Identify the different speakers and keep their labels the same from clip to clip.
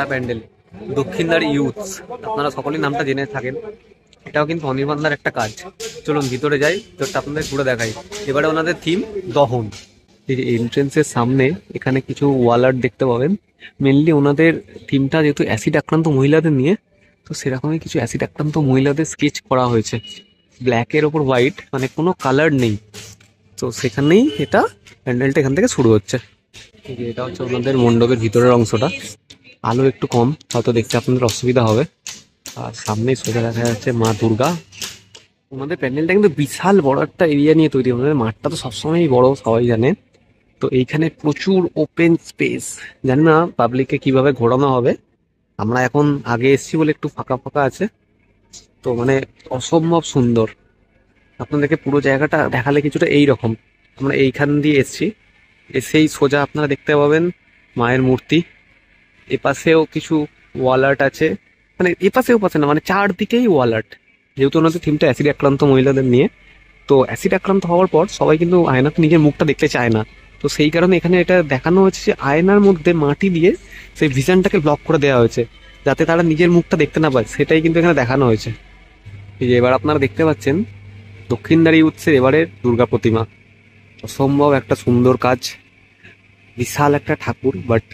Speaker 1: সেরা প্যান্ডেল দক্ষিণদার ইউথস, আপনারা সকলেই নামটা জেনে থাকেন। এটাও কিন্তু অনির্বাণদার একটা কাজ। চলুন ভিতরে যাই, ভিতরটা আপনাদের ঘুরে দেখাই। এবারে ওনাদের থিম দহন। এই যে এন্ট্রেন্সের সামনে এখানে কিছু ওয়াল আর্ট দেখতে পাবেন। মেনলি ওনাদের থিমটা যেহেতু অ্যাসিড আক্রান্ত মহিলাদের নিয়ে, তো সেরকমই কিছু অ্যাসিড আক্রান্ত মহিলাদের স্কেচ করা হয়েছে ব্ল্যাকের ওপর হোয়াইট, মানে কোনো কালার নেই। তো সেখানেই এটা প্যান্ডেলটা এখান থেকে শুরু হচ্ছে। এই যে এটা হচ্ছে ওনাদের মণ্ডপের ভিতরের অংশটা। আলো একটু কম, হয়তো দেখতে আপনাদের অসুবিধা হবে। আর সামনেই সোজা দেখা যাচ্ছে মা দুর্গা। ওনাদের প্যান্ডেলটা কিন্তু বিশাল বড় একটা এরিয়া নিয়ে তৈরি। ওনাদের মাঠটা তো সবসময়ই বড়, সবাই জানে। তো এইখানে প্রচুর ওপেন স্পেস। জানি না পাবলিককে কিভাবে ঘোরানো হবে। আমরা এখন আগে এসেছি বলে একটু ফাঁকা ফাঁকা আছে। তো মানে অসম্ভব সুন্দর। আপনাদেরকে পুরো জায়গাটা দেখালে কিছুটা এইরকম। আমরা এইখান দিয়ে এসেছি, এসেই সোজা আপনারা দেখতে পাবেন মায়ের মূর্তি। এপাশেও কিছু ওয়াল আর্ট আছে, মানে এপাশেও পাশে না, মানে চারদিকেই ওয়াল আর্ট। যেহেতু ওনাদের থিমটা অ্যাসিড আক্রান্ত মহিলাদের নিয়ে, তো অ্যাসিড আক্রান্ত হওয়ার পর সবাই কিন্তু আয়নাতে নিজের মুখটা দেখতে চায় না। তো সেই কারণে এখানে এটা দেখানো হয়েছে যে আয়নার মধ্যে মাটি দিয়ে সেই ভিশনটাকে ব্লক করে দেওয়া হয়েছে, যাতে তারা নিজের মুখটা দেখতে না পায়। সেটাই কিন্তু এখানে দেখানো হয়েছে। এই যে এবার আপনারা দেখতে পাচ্ছেন দক্ষিণদারি উৎসের এবারের দুর্গা প্রতিমা। অসম্ভব একটা সুন্দর কাজ, বিশাল একটা ঠাকুর। বাট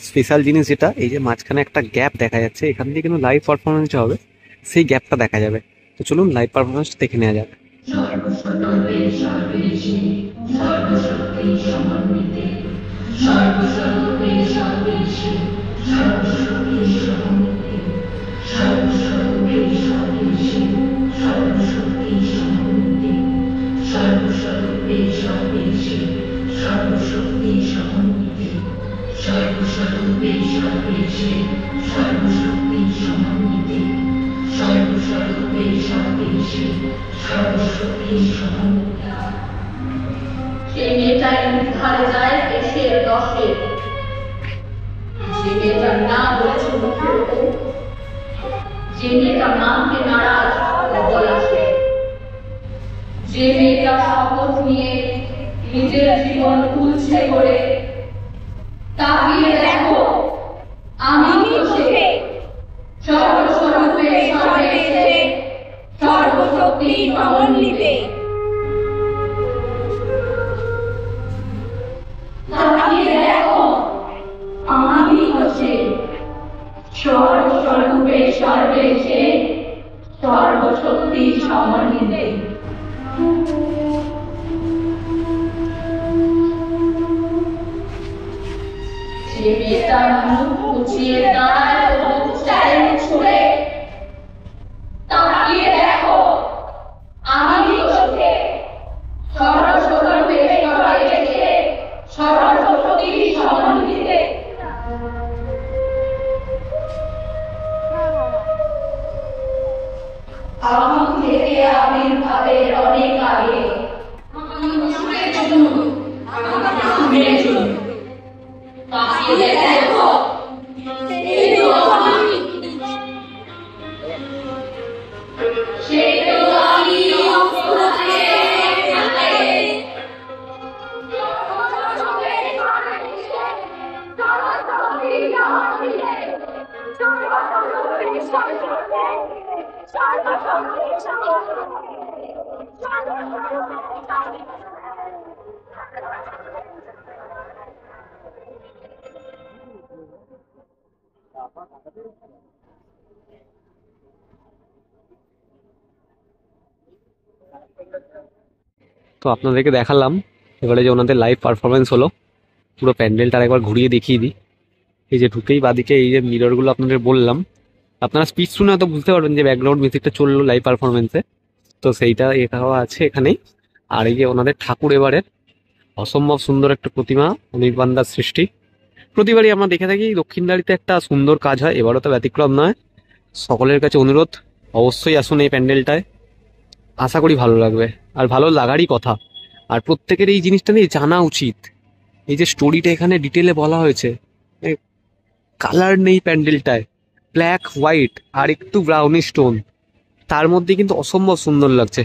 Speaker 1: স্পেশাল জিনিস যেটা, এই যে মাঝখানে একটা গ্যাপ দেখা যাচ্ছে, এখান দিয়ে কিন্তু লাইভ পারফরমেন্স হবে, সেই গ্যাপটা দেখা যাবে। তো চলুন লাইভ পারফরমেন্স দেখে নেওয়া যাক।
Speaker 2: সেই মেয়েটাই উদ্ধারে যায় এসের দশে, যে মেয়েটার নাম বলেছে মুখের উপর, যে মেয়েটার নামকে নারাজ বলাছে, যে মেয়েটা শপথ নিয়ে নিজের জীবন তুলছে করে। তাকিয়ে দেখো, আমি তো সে সর্বস্বরূপে সর্বেশে সর্বশক্তি সমন্বিতে। তাকিয়ে দেখো, আমি তো সে সর্বস্বরূপে সর্বেশে সর্বশক্তি সমন্বিতে। যে মেয়েটা মুখ উঁচিয়ে দাঁড়ায় বুক চ্যালেঞ্জ ছুড়ে। তাকিয়ে দেখো, আমি তো সে সর্বস্বরূপে সর্বেশে সর্বশক্তি সমন্বিতে। আগুন থেকে আবির্ভাবের অনেক আগে তাকিয়ে দেখো, এই তো আমি, সেই তো আমি
Speaker 1: তো আপনাদেরকে দেখালাম এবারে যে ওনাদের লাইভ পারফরমেন্স হলো। পুরো প্যান্ডেলটা একবার ঘুরিয়ে দেখিয়ে দিই। এই যে ঢুকেই বাদিকে এই যে মিররগুলো আপনাদের বললাম, আপনারা স্পিচ শুনে হয়তো বুঝতে পারবেন যে ব্যাকগ্রাউন্ড মিউজিকটা চললো লাইভ পারফরমেন্সে। তো সেইটা এটাও আছে এখানেই। আর এই যে ওনাদের ঠাকুর এবারের অসম্ভব সুন্দর একটা প্রতিমা, অনির্বাণদার সৃষ্টি। প্রতিবারই আমরা দেখে থাকি দক্ষিণদারিতে একটা সুন্দর কাজ হয়, এবারও তো ব্যতিক্রম নয়। সকলের কাছে অনুরোধ, অবশ্যই আসুন এই প্যান্ডেলটায়। আশা করি ভালো লাগবে, আর ভালো লাগারই কথা। আর প্রত্যেকের এই জিনিসটা নিয়ে জানা উচিত। এই যে স্টোরিটা এখানে ডিটেলে বলা হয়েছে, কালার নেই প্যান্ডেলটায়, ব্ল্যাক হোয়াইট আর একটু ব্রাউনি স্টোন, তার মধ্যে কিন্তু অসম্ভব সুন্দর লাগছে।